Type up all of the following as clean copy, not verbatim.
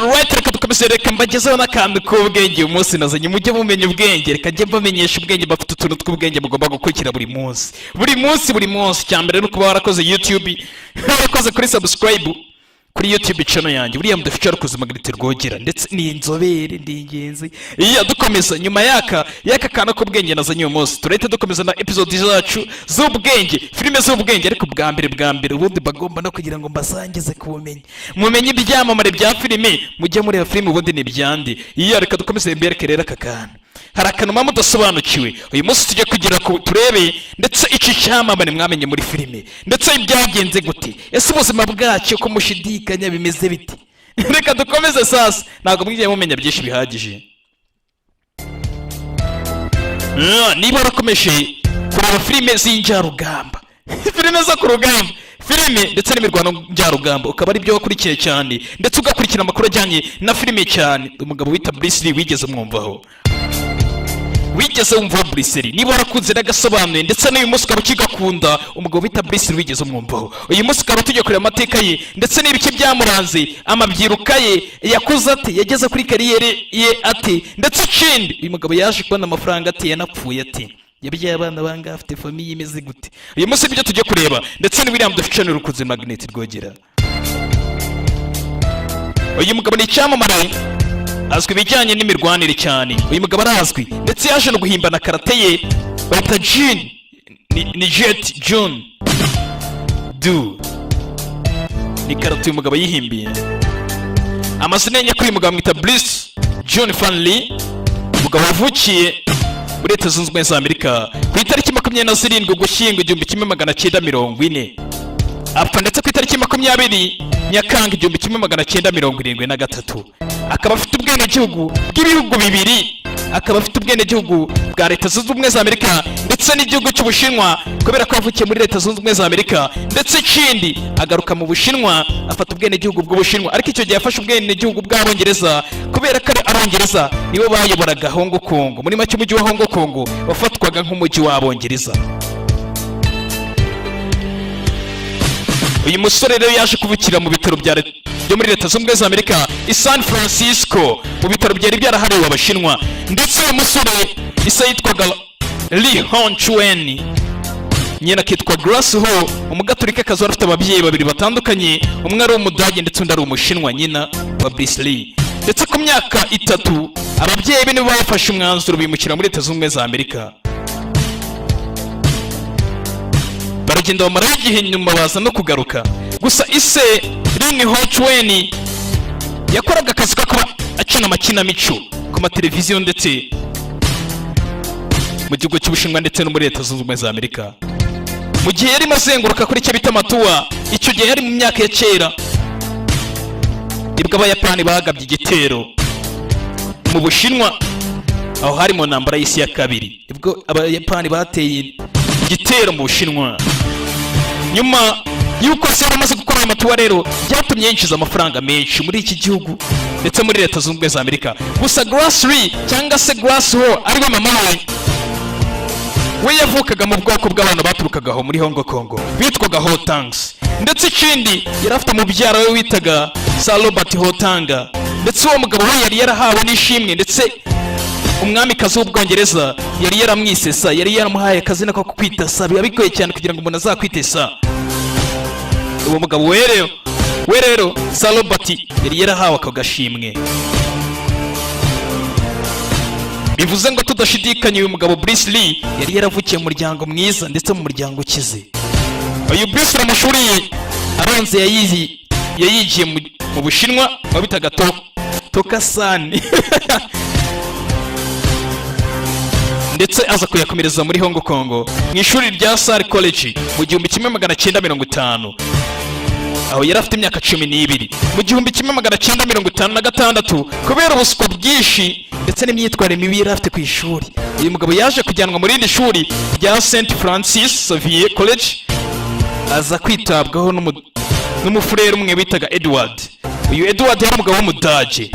Alright, reka dukomeze, reka mbagezeho n'akantu k'ubwenge uyu munsi nazanye mujye mumenya ubwenge, reka njye mbamenyesha ubwenge, bafite utuntu tw'ubwenge mugomba gukurikira buri munsi. Cyambere no kuba warakoze YouTube, warakoze kuri subscribe kuri YouTube channel yanjye, buriya mudafite arakoze magnete rwogera ndetse ni inzobere ndi ingenzi. Iya dukomeza nyuma yaka kana k'ubwenge nazanye uyu munsi, turahita dukomeza na episode zacu z'ubwenge, filime z'ubwenge, ariko bwa mbere ubundi bagomba no kugira ngo mbasangize kubumenye, mumenye ibyamamare bya filime, mujye mureba filime ubundi ni byandi. Iya reka dukomeze mbereke rero aka kana, hari akantu mama mudasobanukiwe uyu munsi tujye kugira ko turebe ndetse iki cyamamare mwamenye muri filime ndetse ibyagenze gute, ese ubuzima bwacyo ko mushidikanya bimeze biti. Reka dukomeze sasa, ntabwo mwigiye mumenya byinshi bihagije. Niba warakomeje kureba filime z'injarugamba, filime zo ku rugamba, filime ndetse n'imirwano njyarugamba, ukaba ari byo wakurikiye cyane ndetse ugakurikira amakuru ajyanye na filime cyane, umugabo wita Bruce Lee wigeze mwumvaho? Wigeze wumva Bruce Lee? Niba warakunze n'agasobanuye ndetse n'uyu munsi ukaba ukigakunda, umugabo wita Bruce Lee wigeze mwumvaho? Uyu munsi ukaba tujya kureba amateka ye ndetse n'ibiki byamuranze, amabyiruka ye, yakuze ate, yageze kuri kariyeri ye ate, ndetse ikindi uyu mugabo yaje kubona amafaranga ate, yanapfuye ate, yabyaye abana banga, afite famiye imeze gute. Uyu munsi ibyo tujye kureba ndetse n'William dufite n'urukuze magnete rwogera. Uyu mugabo ni icyamamare, azwi bijyanye n'imirwanire cyane. Uyu mugabo arazwi ndetse yaje no guhimbana karate ye, bayita Jin ni Jet Jun Du, ni karate uyu mugabo yihimbiye. Amazina ye nyakuri uyu mugabo mwita Bruce John Fan Lee, umugabo wavukiye muri Leta Zunze Ubumwe za Amerika ku itariki 27 Ugushyingo 1940, apfa ndetse ku itariki 20 Nyakanga 1973. Akaba afite ubwenegihugu bw'ibihugu bibiri, akaba afite ubwenegihugu bwa Leta Zunze Ubumwe za Amerika ndetse n'igihugu cy'Ubushinwa, kubera ko yavukiye muri Leta Zunze Ubumwe za Amerika ndetse ikindi agaruka mu Bushinwa afata ubwenegihugu bw'Ubushinwa, ariko icyo gihe yafashe ubwenegihugu bw'Abongereza kubera ko Abongereza nibo bayoboraga Hong Kong. Muri make umujyi wa Hong Kong wafatwaga nk'umujyi w'Abongereza. Uyu musore rero yaje kuvukira mu bitaro byo muri Leta Zunze Ubumwe za Amerika i San Francisco, mu bitaro byari byarahariwe Abashinwa, ndetse uyu musore isa yitwaga Lee Hon Chuen, nyina akitwa Grace Ho, umugaturika kazi wari afite ababyeyi babiri batandukanye, umwe ari umudage ndetse undi ari umushinwa, nyina wa Bruce Lee. Ndetse ku myaka 3 ababyeyi be nibo bafashe umwanzuro bimukira muri Leta Zunze Ubumwe za Amerika, baragenda bamaraho igihe nyuma baza no kugaruka. Gusa ise Lee Hon Chuen yakoraga akazi ko kuba akina amakinamico ku mateleviziyo ndetse mu gihugu cy'Ubushinwa ndetse no muri Leta Zunze Ubumwe za Amerika. Mu gihe yari mazenguruka kuri icyo bita Matuwa, icyo gihe yari mu myaka ya kera, ibwo Abayapani bagabye igitero mu Bushinwa, aho hari mu ntambara y'isi ya kabiri, ibwo Abayapani bateye igitero mu Bushinwa. Nyuma yuko se yaramaze gukora Matuwa rero byatumye yinjiza amafaranga menshi muri iki gihugu ndetse muri Leta Zunze Ubumwe za Amerika. Gusa Grace Lee cyangwa se Grace Ho ariwe mama we yavukaga mu bwoko bw'abantu baturukaga aho muri Hong Kong bitwaga Ho Tangs, ndetse ikindi yari afite umubyara we witaga Sir Robert Ho Tanga, ndetse uwo mugabo we yari yarahawe n'ishimwe ndetse umwamikazi w'Ubwongereza yari yaramwisesa, yari yaramuhaye akazina ko kwita sa. Biba bigoye cyane kugira ngo umuntu azakwite sa. Uwo mugabo we rero Sir Robert yari yarahawe ako gashimwe. Bivuze ngo tudashidikanya uyu mugabo Bruce Lee yari yaravukiye mu muryango mwiza ndetse mu muryango ukize. Uyu Bruce mu mashuri ye abanze yayigiye mu Bushinwa wabitaga Tokasan ndetse aza kuyakomereza muri Hong Kong mu ishuri rya Sar College mu 1950, aho yari afite imyaka 12. Mu 1956 kubera ubuswa bwinshi ndetse n'imyitwarire mibi yari afite ku ishuri, uyu mugabo yaje kujyanwa muri iri shuri rya St Francis Xavier College, aza kwitabwaho n'umufurere umwe bitaga Edward. Uyu Edward yari umugabo w'Umudage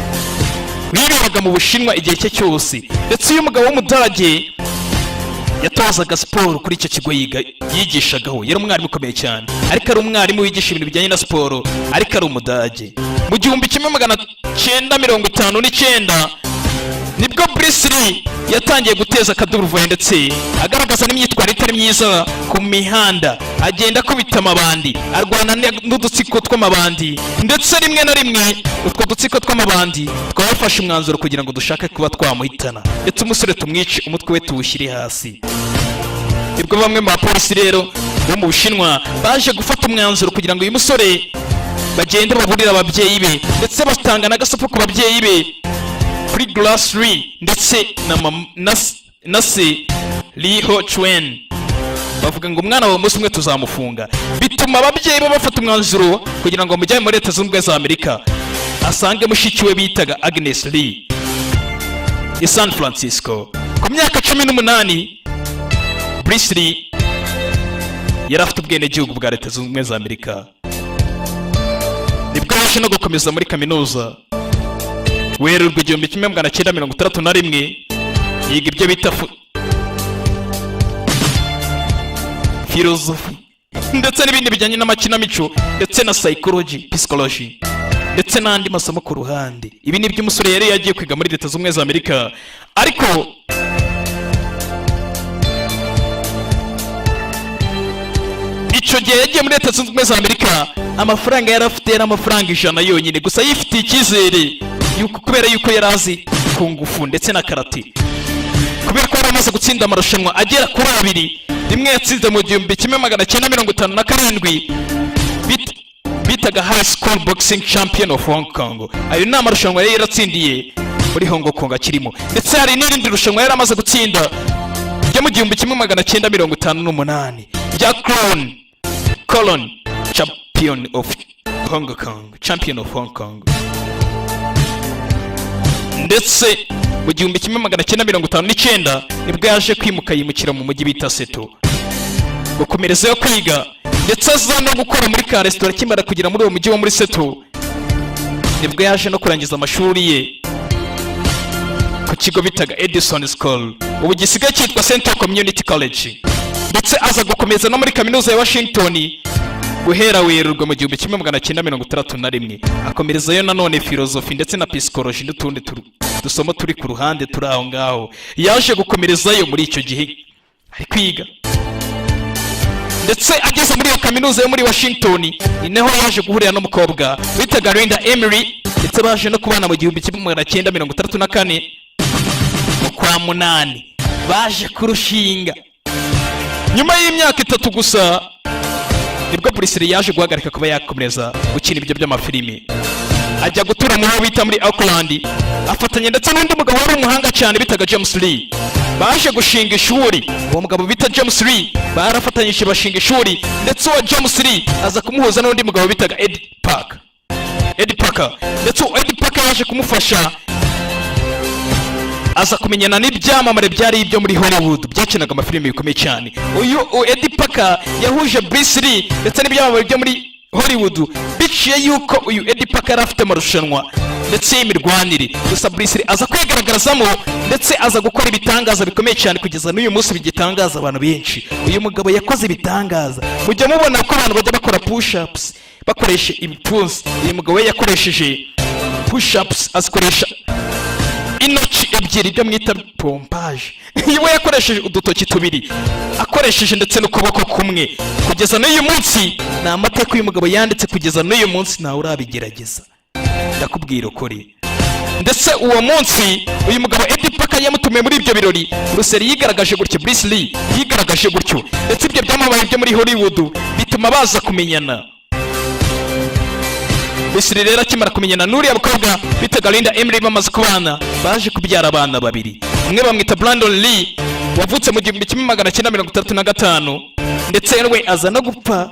wiberaga mu Bushinwa igihe cye cyose, ndetse uyu mugabo w'Umudage yatozaga siporo kuri icyo kigo yigishagaho. Yari umwarimu ukomeye cyane, ariko ari umwarimu wigisha ibintu bijyanye na siporo, ariko ari Umudage. Mu 1959 1959 nibwo Bruce Lee yatangiye guteza akaduruvayo ndetse agaragaza n'imyitwarire itari myiza ku mihanda, agenda akubita amabandi, arwana n'udutsiko tw'amabandi, ndetse rimwe na rimwe utwo dutsiko tw'amabandi twafashe umwanzuro kugira ngo dushake kuba twamuhitana ndetse umusore tumwice, umutwe we tuwushyire hasi. Nibwo bamwe mu bapolisi rero bo mu Bushinwa baje gufata umwanzuro kugira ngo uyu musore bagende baburira ababyeyi be ndetse batanga n'agasopo ku babyeyi be kuri Grass Lee ndetse na se Lee Ho Chuen. Bavuga ngo umwana wa munsi umwe tuzamufunga. Bituma ababyeyi be bafata umwanzuro kugira ngo bamujyane muri Leta Zunze Ubumwe za Amerika asange mushiki we bitaga Agnes Lee i San Francisco. Ku myaka 18 Bruce Lee yari afite ubwenegihugu bwa Leta Zunze Ubumwe za Amerika. Nibwo yaje no gukomeza muri kaminuza Werurwe 1961 yiga ibyo bita philosophy ndetse n'ibindi bijyanye n'amakinamico ndetse na psychology ndetse n'andi masomo ku ruhande. Ibi ni byo umusore yari yagiye kwiga muri Leta Zunze Ubumwe za Amerika, ariko icyo gihe yagiye muri Leta Zunze Ubumwe za Amerika amafaranga yari afite yari amafaranga 100 yonyine gusa, yifitiye icyizere kubera yuko yari azi ku ngufu ndetse na karate, kubera ko yari amaze gutsinda amarushanwa agera kuri 2. Rimwe yatsinze mu 1957 bitaga High School Boxing Champion of Hong Kong. Ayo ni amarushanwa yari yaratsindiye muri Hong Kong akirimo, ndetse hari n'irindi rushanwa yari amaze gutsinda ryo mu 1958 rya Crown Champion of Hong Kong. Ndetse mu 1959 nibwo yaje kwimuka yimukira mu mujyi bita Seto gukomerezayo kwiga, ndetse aza no gukora muri ka restaurant. Kimara kugira muri uwo mujyi wo muri Seto nibwo yaje no kurangiza amashuri ye ku kigo bitaga Edison School, ubu gisigaye cyitwa Central Community College, ndetse aza gukomeza no muri kaminuza ya Washington guhera Werurwe mu 1961 akomerezayo nanone philosophy ndetse na psychology n'utundi dusomo turi ku ruhande turi aho ngaho. Yaje gukomerezayo muri icyo gihe ari kwiga, ndetse ageze muri iyo kaminuza yo muri Washington niho yaje guhurira n'umukobwa bitaga Linda Emery, ndetse baje no kubana mu 1964 mu kwa 8 baje kurushinga. Nyuma y'imyaka 3 gusa nibwo Bruce Lee yaje guhagarika kuba yakomereza gukina ibyo by'amafilimi, ajya gutura mu ho bita muri Auckland, afatanya ndetse n'undi mugabo wari umuhanga cyane bitaga James Lee. Baje gushinga ishuri, uwo mugabo bita James Lee barafatanyije bashinga ishuri, ndetse uwo James Lee aza kumuhuza n'undi mugabo bitaga Eddie Parker, ndetse Eddie Parker yaje kumufasha aza kumenyana n'ibyamamare byari ibyo muri Hollywood byakinaga amafilimi bikomeye cyane. Uyu Eddie Parker yahuje Bruce Lee ndetse n'ibyamamare byo muri Hollywood, biciye yuko uyu Eddie Parker afite amarushanwa ndetse y'imirwanire. Gusa Bruce Lee aza kwigaragarazamo ndetse aza gukora ibitangaza bikomeye cyane kugeza n'uyu munsi bigitangaza abantu benshi. Uyu mugabo yakoze ibitangaza, mujya mubona ko abantu bajya bakora push-ups bakoresha ibipfunsi. Uyu mugabo yakoresheje push-ups, azikoresha intoki ebyiri byo mwita pompage. Yewe yakoresheje udutoki 2 akoresheje ndetse n'ukuboko kumwe. Kugeza n'uyu munsi na amateka uyu mugabo yanditse, kugeza n'uyu munsi nawe urabigerageza, ndakubwira ukuri. Ndetse uwo munsi uyu mugabo Eddie Parker yamutumiye muri ibyo birori. Bruce Lee yigaragaje gutyo, Bruce Lee yigaragaje gutyo, ndetse ibyo byamamaye byo muri Hollywood bituma baza kumenyana. Bruce Lee rero akimara kumenyana n'uriya mukobwa bitaga Linda Emery, bamaze kubana baje kubyara abana 2. Umwe bamwita Brandon Lee wavutse mu 1935, ndetse we aza no gupfa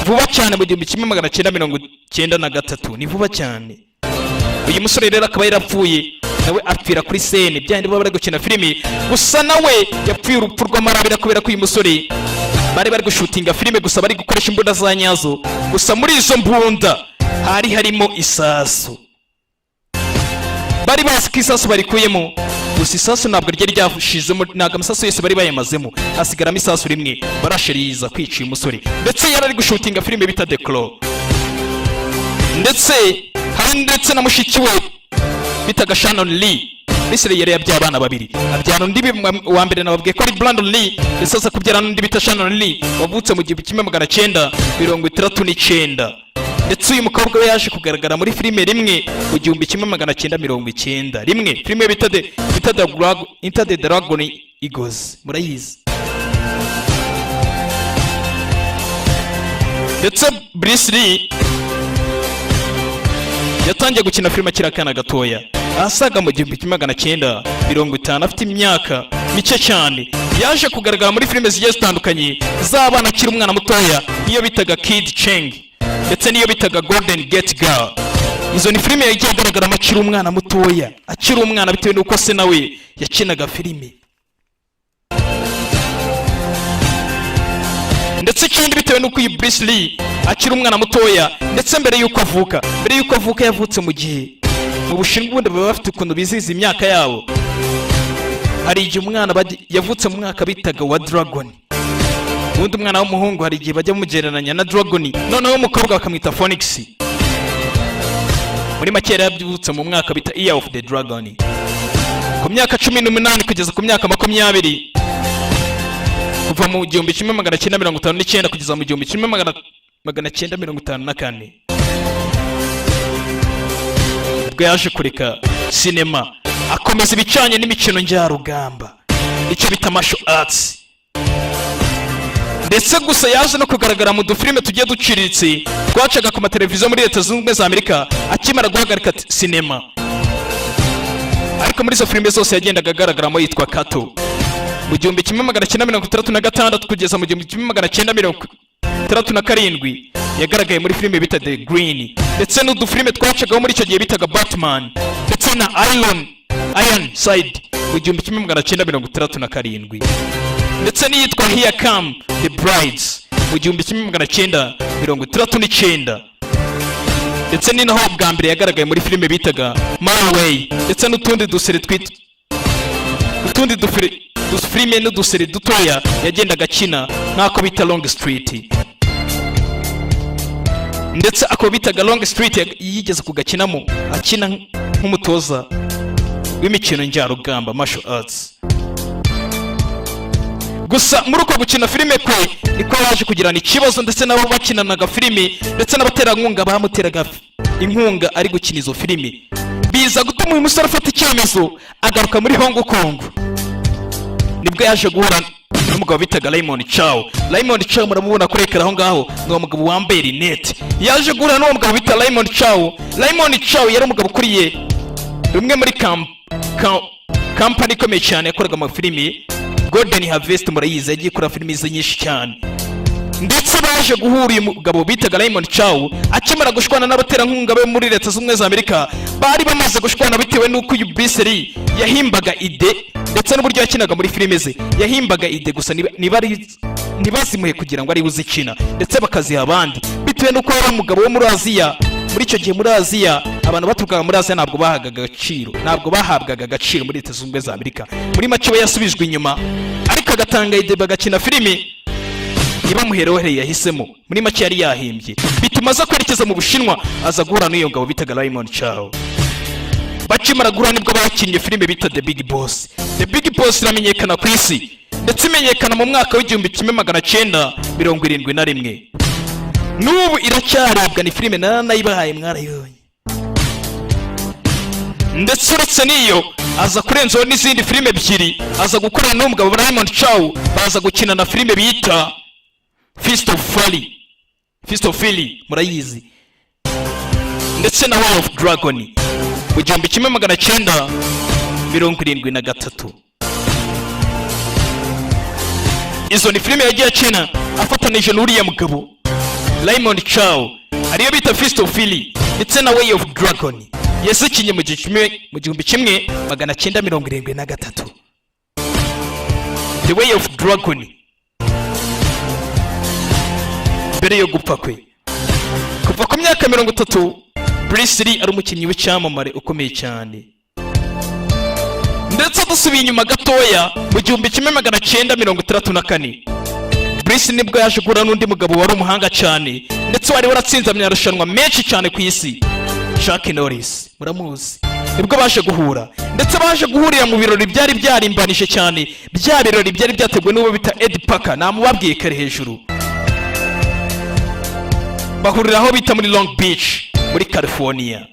vuba cyane mu 1993. Ni vuba cyane. Uyu musore rero akaba yarapfuye nawe apfira kuri scene byandi baba bari gukina filimi. Gusa nawe yapfuye urupfu rw'amarabira kubera ko uyu musore bari gushutinga filime, gusa bari gukoresha imbunda za nyazo. Gusa muri izo mbunda harimo isasu, bari bazi ko isasu barikuyemo, gusa isasu ntabwo ryari ryashizemo, ntabwo amasasu yose bari bayamazemo, hasigaramo isasu rimwe. Barashiriza kwica uyu musore, ndetse yari ari gushutinga filime bita The Claw. Ndetse hari ndetse na mushiki we bitaga Shannon Lee. Bruce Lee yari yabyaye abana babiri, abyara undi wa mbere nababwiye ko ari Brandon Lee, ndetse aza kubyara n'undi bita Shannon Lee wavutse mu 1939. ndetse uyu mukobwa we yaje kugaragara muri filime rimwe mu 1990 rimwe, filime bita The Dragon Eagles, murayizi. ndetse Bruce Lee yatangiye gukina filime akiri akana gatoya, asaga mu 1950, afite imyaka mike cyane. Yaje kugaragara muri filime zigiye zitandukanye z'abana akiri umwana mutoya, niyo bitaga Kid Cheng ndetse niyo bitaga Golden Gate Girl. Izo ni filime yagiye agaragara akiri umwana mutoya, akiri umwana, bitewe n'uko se nawe yakinaga filime. ndetse ikindi bitewe n'uko uyu Bruce Lee akiri umwana mutoya, ndetse mbere y'uko avuka yavutse mu gihe mu Bushinwa ubundi baba bafite ukuntu bizihiza imyaka yabo. Hari igihe umwana yavutse mu mwaka bitaga wa Dragon, ubundi umwana w'umuhungu hari igihe bajya bamugereranya na Dragon, noneho umukobwa bakamwita Phoenix. muri make yari yavutse mu mwaka bita Year of the Dragon, ku myaka 18 kugeza ku myaka 20, kuva mu 1959 kugeza mu 1954. ubwo yaje kureka sinema akomeza ibicanye n'imikino njyarugamba, icyo bita martial arts. ndetse gusa yaje no kugaragara mu dufilime tugiye duciriritse twacaga ku mateleviziyo muri Leta Zunze Ubumwe za Amerika akimara guhagarika sinema. ariko muri izo filime zose yagendaga agaragaramo yitwa Kato. mu 1966 kugeza mu 1967 yagaragaye muri filime bita The Green, ndetse n'udufilime twacagaho muri icyo gihe bitaga Batman ndetse na Iron Side mu 1967, ndetse n'iyitwa Here Come the Brides mu 1969, ndetse ni naho bwa mbere yagaragaye muri filime bitaga Marway, ndetse n'utundi dufilime n'uduseri dutoya yagendaga akina nk'ako bita Long Street, ndetse ako bitaga Long Street yigeze kugakinamo akina nk'umutoza w'imikino njyarugamba martial arts. gusa muri uko gukina filime kwe niko yaje kugirana ikibazo, ndetse nabo bakinanaga filime ndetse n'abaterankunga bamuteraga inkunga ari gukina izo filime, biza gutuma uyu musore afata icyemezo agaruka muri Hong Kong. nibwo yaje guhura n'umugabo bitaga Raymond Chow. muramubona kurekera aho ngaho, ni umugabo wambaye rinete. yaje guhura n'uwo mugabo bita Raymond Chow yari umugabo ukuriye rumwe muri company ikomeye cyane yakoraga amafilime Golden Harvest, murayizi, yagiye gukora filime nyinshi cyane. ndetse baje guhura uyu mugabo bitaga Raymond Chow akimara gushwana n'abaterankunga be muri Leta Zunze Ubumwe za Amerika. bari bamaze gushwana bitewe n'uko uyu Bruce Lee yahimbaga ide, ndetse n'uburyo yakinaga muri filime ze. yahimbaga ide gusa ntibazimuhe kugira ngo ari uzikina, ndetse bakaziha abandi, bitewe n'uko yari umugabo wo muri Aziya. muri icyo gihe muri Aziya abantu baturukaga muri Aziya ntabwo bahabwaga agaciro muri Leta Zunze Ubumwe za Amerika. muri make we yasubijwe inyuma, ariko agatanga ide bagakina filime ntibamuhereho yahisemo. muri make yari yahimbye, bituma aza kwerekeza mu Bushinwa, aza guhura n'uyu mugabo bitaga Raymond Chow. bakimara guhura nibwo bakinnye filime bita The Big Boss. The Big Boss iramenyekana ku isi, ndetse imenyekana mu mwaka w'1971. n'ubu iracyarebwa, ni filime nanayibahaye mwarayibonye. ndetse uretse n'iyo aza kurenzaho n'izindi filime ebyiri, aza gukorana n'umugabo Raymond Chow, baza gukina na filime bita Fist of Fury, murayizi, ndetse na War of Dragon mu 1973. izo ni filime yagiye akina afatanije n'uriya mugabo Raymond Chow, ariyo bita Fist of Fury ndetse na Way of Dragon. yazikinye mu 1973. The Way of Dragon mbere yo gupfa kwe. kuva ku myaka 30 Bruce Lee ari umukinnyi w'icyamamare ukomeye cyane. ndetse dusubiye inyuma gatoya mu 1964 Bruce nibwo yaje guhura n'undi mugabo wari umuhanga cyane, ndetse wari waratsinze amarushanwa menshi cyane ku isi, Chuck Norris, muramuzi. nibwo baje guhura, ndetse baje guhurira mu birori byari byarimbanije cyane, bya birori byari byateguwe n'uwo bita Ed Parker, namubabwiye kare hejuru. Bahurira aho bita muri Long Beach muri California.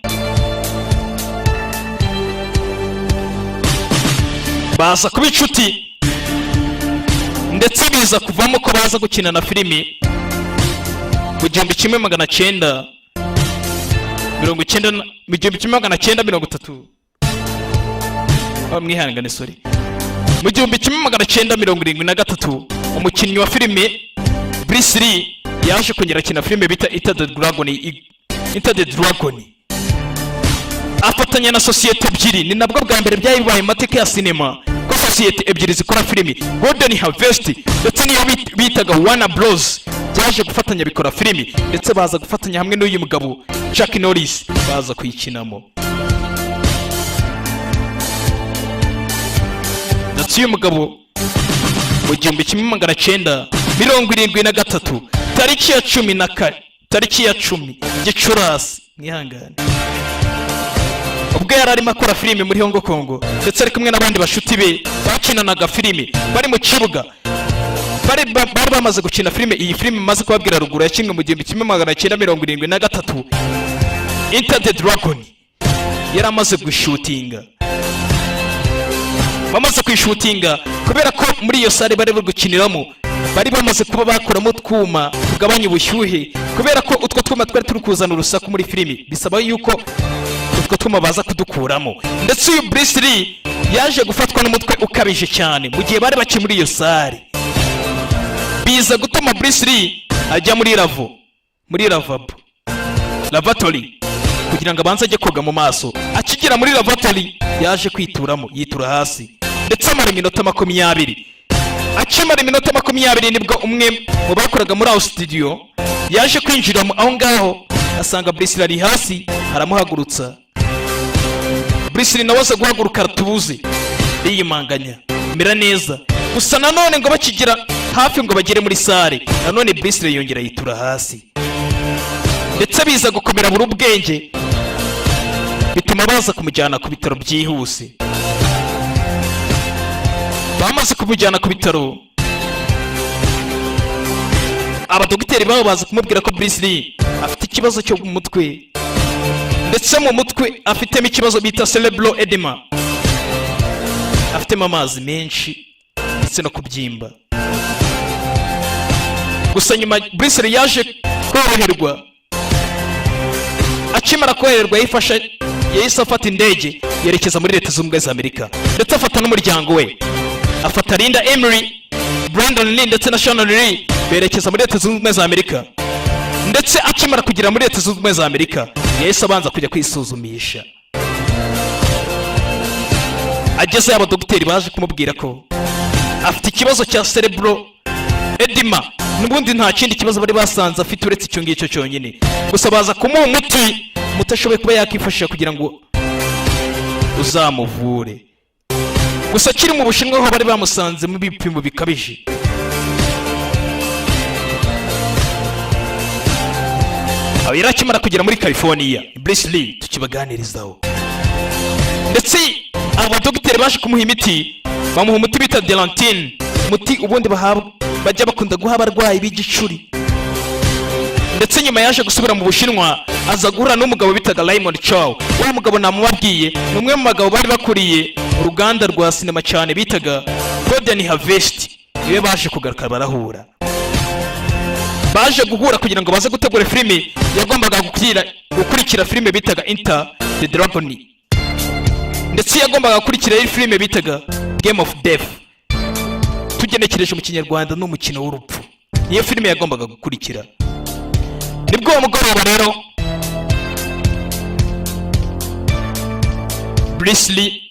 Baza kuba inshuti, ndetse biza kuvamo ko baza gukina na filimi mu 1930 mwihangane sorry, mu 1973 umukinnyi wa filime Bruce Lee yaje kongera akina filime bita Enter the Dragon, afatanya na sosiyete ebyiri. Ni nabwo bwa mbere byayibaye mateka ya sinema ko sosiyete ebyiri zikora filimi, Golden Harvest ndetse niyo bitaga Warner Bros byaje gufatanya bikora filimi, ndetse baza gufatanya hamwe n'uyu mugabo Chuck Norris baza kuyikinamo. Ndetse uyu mugabo mu 1973 tariki ya 10 Gicurasi, mwihangane, ubwo yari arimo akora filime muri Hong Kong, ndetse ari kumwe n'abandi bashuti be bakinanaga filime bari mu kibuga, bari bamaze gukina filime. Iyi filime maze kubabwira ruguru yakinwe mu 1973, Enter the Dragon, yari amaze gushutinga. Bamaze kwishutinga kubera ko muri iyo sare bari gukiniramo bari bamaze kuba bakoramo twuma tugabanya ubushyuhe, kubera ko utwo twuma twari turi kuzana urusaku muri filimi, bisaba yuko utwo twuma baza kudukuramo. Ndetse uyu Bruce Lee yaje gufatwa n'umutwe ukabije cyane mu gihe bari baki muri iyo sare, biza gutuma Bruce Lee ajya muri lavatory kugira ngo abanze ajye koga mu maso. Akigera muri lavatory yaje kwituramo, yitura hasi, ndetse amara iminota 20. Akimara iminota 20 nibwo umwe mu bakoraga muri aho studio yaje kwinjira aho ngaho, asanga Bruce Lee ari hasi, aramuhagurutsa. Bruce Lee nawe aza guhaguruka aratubuze, yiyimanganya mera neza. Gusa nanone ngo bakigira hafi ngo bagere muri sare, nanone Bruce Lee yongera yitura hasi, ndetse biza gukomera buri ubwenge, bituma baza kumujyana ku bitaro byihuse. Bamaze kumujyana ku bitaro, abadogiteri babo baza kumubwira ko Bruce Lee afite ikibazo cyo mu mutwe, ndetse mu mutwe afitemo ikibazo bita cerebral edema, afitemo amazi menshi ndetse no kubyimba. Gusa nyuma Bruce Lee yaje koroherwa. Akimara koroherwa yahise afata indege yerekeza muri Leta Zunze Ubumwe za Amerika, ndetse afata n'umuryango we, afata Linda Emery, Brandon Lee ndetse na Shannon Lee, berekeza muri Leta Zunze Ubumwe za Amerika. Ndetse akimara kugera muri Leta Zunze Ubumwe za Amerika yahise abanza kujya kwisuzumisha. Ageze abadogiteri baje kumubwira ko afite ikibazo cya cerebral edema, n'ubundi nta kindi kibazo bari basanze afite uretse icyo ngicyo cyonyine. Gusa baza kumuha umuti mutashoboye kuba yakifashisha kugira ngo uzamuvure. Gusa kiri mu Bushinwa aho bari bamusanze mu bipimo bikabije. Aho yari akimara kugera muri California, Bruce Lee tukibaganirizaho. Ndetse abadogiteri baje kumuha imiti, bamuha umuti bita Delantine, umuti ubundi bajya bakunda guha abarwayi b'igicuri. Ndetse nyuma yaje gusubira mu Bushinwa, aza guhura n'umugabo bitaga Raymond Chow. Uwo mugabo namubabwiye ni umwe mu bagabo bari bakuriye uruganda rwa sinema cyane bitaga Golden Harvest. Niwe baje kugaruka barahura, baje guhura kugira ngo baze gutegura filime yagombaga gukurikira filime bitaga Enter the Dragon, ndetse yagombaga gukurikira filime bitaga Game of Death. Tugenekereje mu Kinyarwanda n'umukino w'urupfu, niyo filime yagombaga gukurikira. Nibwo uwo mugoroba rero Bruce Lee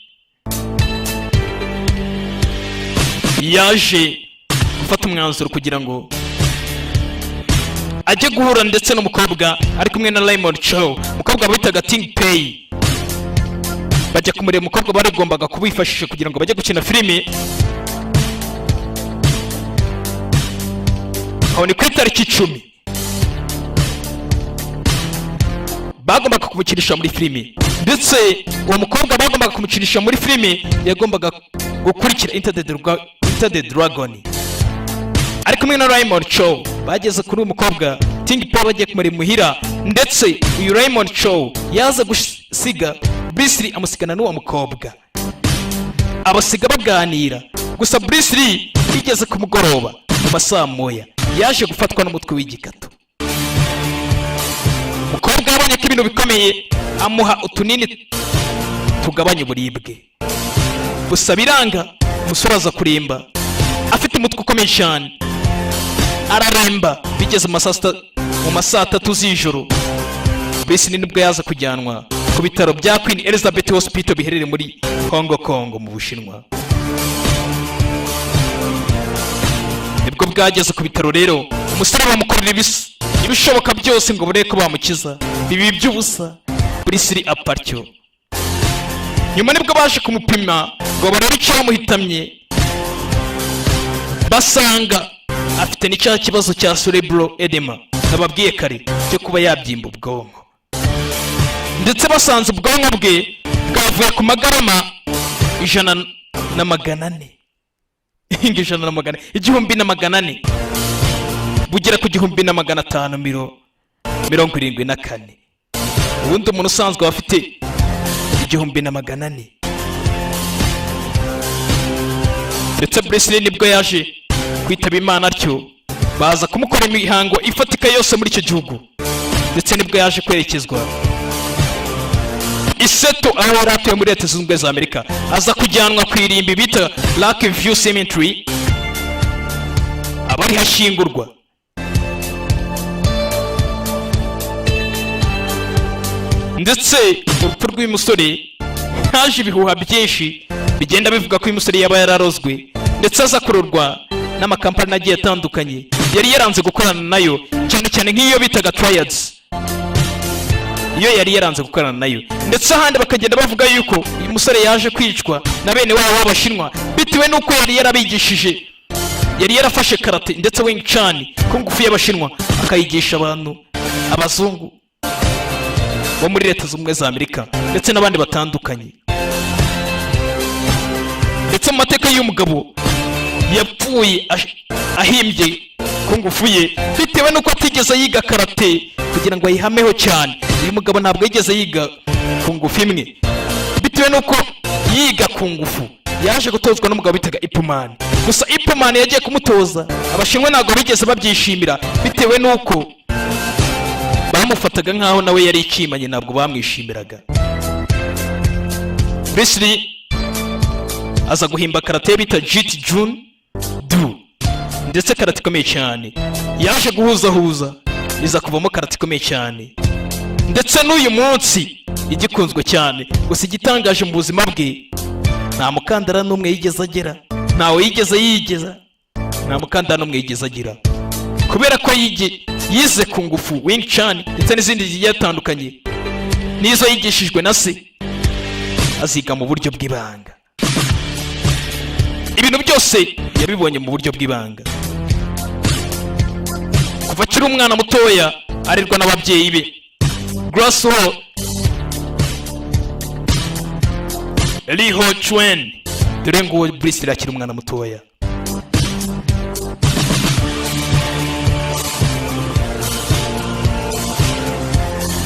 yaje gufata umwanzuro kugira ngo ajye guhura ndetse n'umukobwa ari kumwe na Raymond Chow, umukobwa bitaga Ting Pei. Bajya kumureba umukobwa barigombaga kubifashisha kugira ngo bajye gukina filime. Aho ni ku itariki 10 bagombaga kumukinisha muri filime, ndetse uwo mukobwa bagombaga kumukinisha muri filime yagombaga gukurikira Enter the Dragon. ari kumwe na Raymond Cho. Bageze kuri uyu mukobwa Ting Paul bagiye kumara imuhira, ndetse uyu Raymond Cho yaza gusiga Bruce Lee, amusigana n'uwo mukobwa, abasiga baganira. Gusa Bruce Lee bigeze ku mugoroba mu masaa moya yaje gufatwa n'umutwe w'igikato. Mukobwa yabonye ko ibintu bikomeye, amuha utunini tugabanya uburibwe. Gusa biranga, umusore aza kuremba afite umutwe ukomeye cyane, araremba. Bigeze mu masaa 3 z'ijoro, Bruce Lee nibwo yaza kujyanwa ku bitaro bya Queen Elizabeth Hospital biherereye muri Hong Kong mu Bushinwa. Nibwo bwageze ku bitaro rero, umusore bamukorera ibishoboka byose ngo bureke ko bamukiza, bibi by'ubusa. Bruce Lee apartyo. Nyuma nibwo baje kumupima ngo barebe icyo bamuhitamye, basanga afite n'icya kibazo cya cerebral edema nababwiye kare cyo kuba yabyimba ubwonko, ndetse basanze ubwonko bwe bwavuye ku magarama 100 1,400 bugera ku 1,574. Ubundi umuntu usanzwe afite 1,400. Ndetse Bruce Lee nibwo yaje kwitaba Imana, atyo baza kumukora imihango ifatika yose muri icyo gihugu, ndetse nibwo yaje kwerekezwa Iseto, aho yari atuye muri Leta Zunze Ubumwe za Amerika. Aza kujyanwa ku irimbi bita Lake View Cemetery, abari hashingurwa. Ndetse urupfu rw'uyu musore haje ibihuha byinshi bigenda bivuga ko uyu musore yaba yararozwe, ndetse aza kururwa n'amakampani agiye atandukanye yari yaranze gukorana nayo, cyane cyane nk'iyo bitaga Triads, iyo yari yaranze gukorana nayo. Ndetse ahandi bakagenda bavuga yuko uyu musore yaje kwicwa na bene wabo b'Abashinwa bitewe n'uko yari yarabigishije, yari yarafashe karate ndetse Wing Chun ku ngufu y'Abashinwa akayigisha abantu abazungu bo muri Leta Zunze Ubumwe za Amerika ndetse n'abandi batandukanye. Ndetse mu mateka y'umugabo yapfuye ahimbye ku ngufu ye bitewe n'uko atigeze yiga karate kugira ngo ayihameho cyane. Uyu mugabo ntabwo yigeze yiga ku ngufu imwe, bitewe n'uko yiga ku ngufu yaje gutozwa n'umugabo bitaga Ip Man. Gusa Ip Man yagiye kumutoza, Abashinwa ntabwo bigeze babyishimira bitewe n'uko bamufataga nkaho nawe yari ikimanye, ntabwo bamwishimiraga. Bruce Lee aza guhimba karate bita Jeet June Do, ndetse karate ikomeye cyane yaje guhuzahuza iza kuvamo karate ikomeye cyane, ndetse n'uyu munsi igikunzwe cyane. Gusa igitangaje mu buzima bwe, nta mukandara n'umwe yigeze agera, ntawe yigeze yigeza, nta mukandara n'umwe yigeze agira, kubera ko yize ku ngufu Wing Chun ndetse n'izindi zigiye zitandukanye, n'izo yigishijwe na se aziga mu buryo bw'ibanga. Ibintu byose yabibonye mu buryo bw'ibanga. Kuva akiri umwana mutoya arerwa n'ababyeyi be. Grace Ho Lee Ho Chuen, dore ngo Bruce Lee akiri umwana mutoya.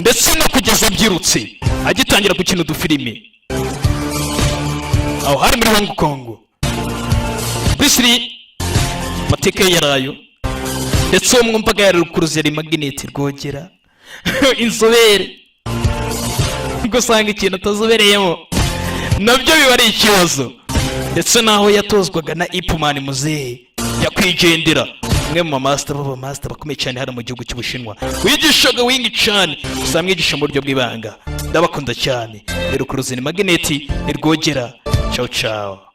Ndetse no kugeza abyirutse agitangira gukina udufilime aho hari muri Hong Kong. Bruce Lee mateka yarayo, ndetse uwo mwumvaga yari rukuruzi yari Magnet Rwogera inzobere, gusanga ikintu atazobereyemo nabyo biba ari ikibazo. Ndetse naho yatozwaga na Ip Man muzehe yakwigendera, umwe mu master bakomeye cyane hano mu gihugu cy'Ubushinwa, wigishaga Wing Chun, usamwigisha mu buryo bw'ibanga. Ndabakunda cyane. Rukuruzi ni Magnet Rwogera. Ciao ciao.